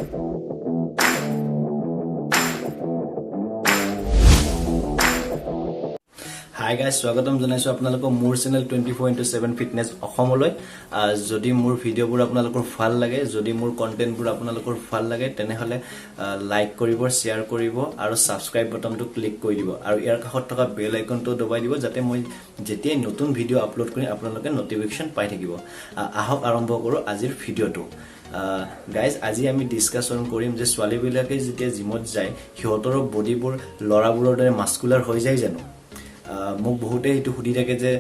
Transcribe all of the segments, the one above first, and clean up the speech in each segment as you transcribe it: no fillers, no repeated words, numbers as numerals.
Hi guys, স্বাগতম জনাইছো আপোনালোকক মোৰ চেনেল 24/7 ফিটনেছ অসমলৈ। যদি মোৰ ভিডিঅ'বোৰ আপোনালোকৰ ভাল লাগে, যদি মোৰ কন্টেন্টবোৰ আপোনালোকৰ ভাল লাগে তেনেহলে লাইক কৰিব, শেয়াৰ কৰিব আৰু সাবস্ক্ৰাইব বাটনটো ক্লিক কৰি দিব আৰু ইয়াৰ কাষত থকা বেল আইকনটো দবাই দিব যাতে মই যেতিয়াই নতুন ভিডিঅ' আপলোড কৰিম আপোনালোকে নটিফিকেশন পাই থাকিব। আহক আৰম্ভ কৰো আজিৰ ভিডিঅ'টো। গাইজ আজি আমি ডিসকাশন কৰিম যে ছোৱালীবিলাকে যেতিয়া জিমত যায় সিহঁতৰ বডিবোৰ লৰাবোৰৰ দৰে মাস্কুলাৰ হৈ যায় জানো। মোক বহুতে এইটো সুধি থাকে যে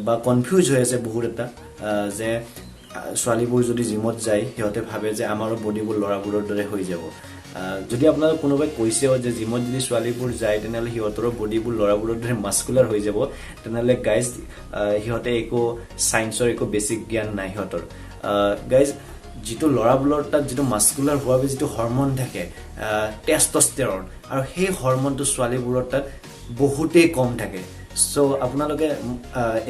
বা কনফিউজ হৈ আছে বহুত এটা যে ছোৱালীবোৰ যদি জিমত যায় সিহঁতে ভাবে যে আমাৰো বডিবোৰ লৰাবোৰৰ দৰে হৈ যাব। যদি আপোনালোক কোনোবাই কৈছে যে জিমত যদি ছোৱালীবোৰ যায় তেনেহলে সিহঁতৰ বডিবোৰ লৰাবোৰৰ দৰে মাস্কুলাৰ হৈ যাব তেনেহলে গাইজ সিহঁতে একো সায়েন্সৰ একো বেসিক জ্ঞান নাই সিহঁতৰ। গাইজ যেটো লৰাবোৰৰ তাত যেটো মাস্কুলাৰ হোৱাৰ যেটো হৰমন থাকে টেস্টোস্টেৰন আৰু সেই হৰমনটো ছোৱালীবোৰৰ তাত বহুতেই কম থাকে। সো আপোনালোকে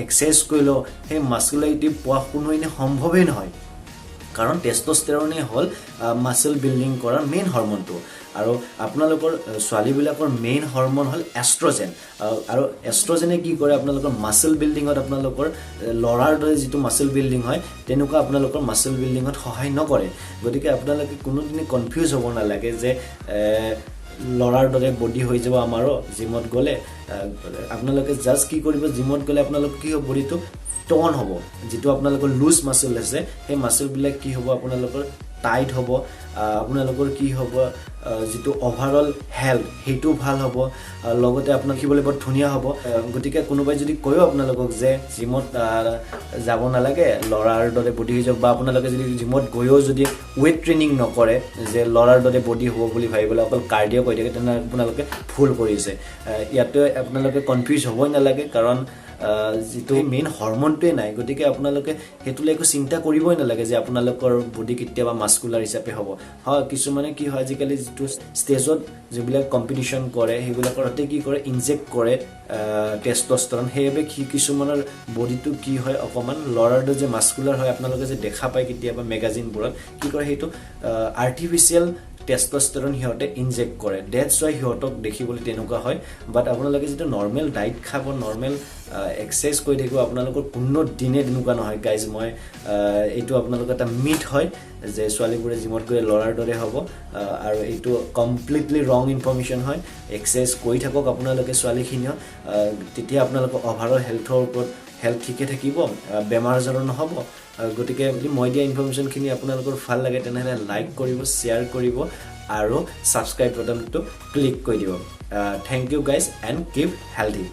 এক্সাৰসাইজ কৰিলে সেই মাস্কুলাৰিটি পোৱা কোনো সম্ভৱেই নহয় কাৰণ টেস্টোস্টেৰনে হল মাসল বিল্ডিং কৰাৰ মেইন হৰমনটো আৰু আপোনালোকৰ ছোৱালীবিলাকৰ মেইন হৰমন হল এষ্ট্ৰোজেন আৰু এষ্ট্ৰোজেনে কি কৰে আপোনালোকৰ মাসল বিল্ডিংত আপোনালোকৰ লৰাৰ দৰে যেটো মাসল বিল্ডিং হয় তেনেকুৱা আপোনালোকৰ মাসল বিল্ডিংত সহায় নকৰে। গতিকে আপোনালোকে কোনোদিনে কনফিউজ হ'ব নালাগে যে লৰাৰ দৰে বডি হৈ যাব আমাৰো জিমত গলে। আপোনালোকে জাস্ট কি কৰিব জিমত গলে আপোনালোক কি হ'ব বডিটো টন হ'ব, যেটো আপোনালোকৰ লুজ মাসল আছে সেই মাসল বিলাক কি হ'ব আপোনালোকৰ টাইট হ'ব, আপোনালোকৰ কি হ'ব যেটো ওভাৰঅল হেলথ হেতু ভাল হ'ব, লগতে আপোনাৰ কিবলে বৰ ধুনিয়া হ'ব। গতিকে কোনোবাই যদি কয়ও আপোনালোকক যে জিমত যাব নালাগে লৰাৰ দৰে বডি হৈ যাব বা আপোনালোকে যদি জিমত গৈও যদি ওয়েট ট্ৰেইনিং নকৰে যে লৰাৰ দৰে বডি হ'ব বুলি ভাবিবলৈ অকল কাৰ্ডিও কৰি থাকে তেনে আপোনালোকে ভুল কৰিছে। ইয়াতে আপোনালোকে কনফিউজ হ'বই নালাগে কাৰণ যেটো মেইন হৰমনটোৱে নাই। গতিকে আপোনালোকে হেতুলে একো চিন্তা কৰিবই নালাগে যে আপোনালোকৰ বডি কেতিয়াবা মাস্কুলাৰ হিচাপে হ'ব। হয় কিছুমানে কি হয় আজিকালি যেটো ষ্টেজত যিবিলাক কম্পিটিশন কৰে সেইবিলাকৰতে কি কৰে ইনজেক্ট কৰে টেস্টোস্টেৰন, সেইবে কিছুমানৰ বডিটো কি হয় অকমান লৰাৰ দৰে যে মাস্কুলাৰ হয় আপোনালোকে যে দেখা পায় কেতিয়াবা মেগাজিনবোৰত কি কৰে হেতু আৰ্টিফিশিয়াল টেস্টোস্টেৰন সিহঁতে ইনজেক্ট কৰে। দ্যাটস ওয়াই সিহঁতক দেখিবলৈ তেনেকুৱা হয়। বাট আপোনালোকে যেটো নৰ্মেল ডায়েট খাব, নৰ্মেল এক্সাৰসাইজ কৰি থাকিব আপোনালোকৰ কোনো দিনে তেনেকুৱা নহয় গাইজ। মই এইটো আপোনালোকৰ এটা মিথ হয় যে ছোৱালীবোৰে জিমত গৈ লৰাৰ দৰে হ'ব আৰু এইটো কমপ্লিটলি ৰং ইনফৰমেশন হয়। এক্সাৰসাইজ কৰি থাকক আপোনালোকে ছোৱালীখিনিও, তেতিয়া আপোনালোকৰ ওভাৰঅল হেলথৰ ওপৰত হেলথ ঠিকে থাকিব, বেমাৰ আজাৰো নহ'ব। গতিকে যদি মই দিয়া ইনফৰমেশনখিনি আপোনালোকৰ ভাল লাগে তেনেহলে লাইক কৰিব, শেয়াৰ কৰিব আৰু সাবস্ক্ৰাইব বাটনটো ক্লিক কৰি দিব। Thank you guys and keep healthy.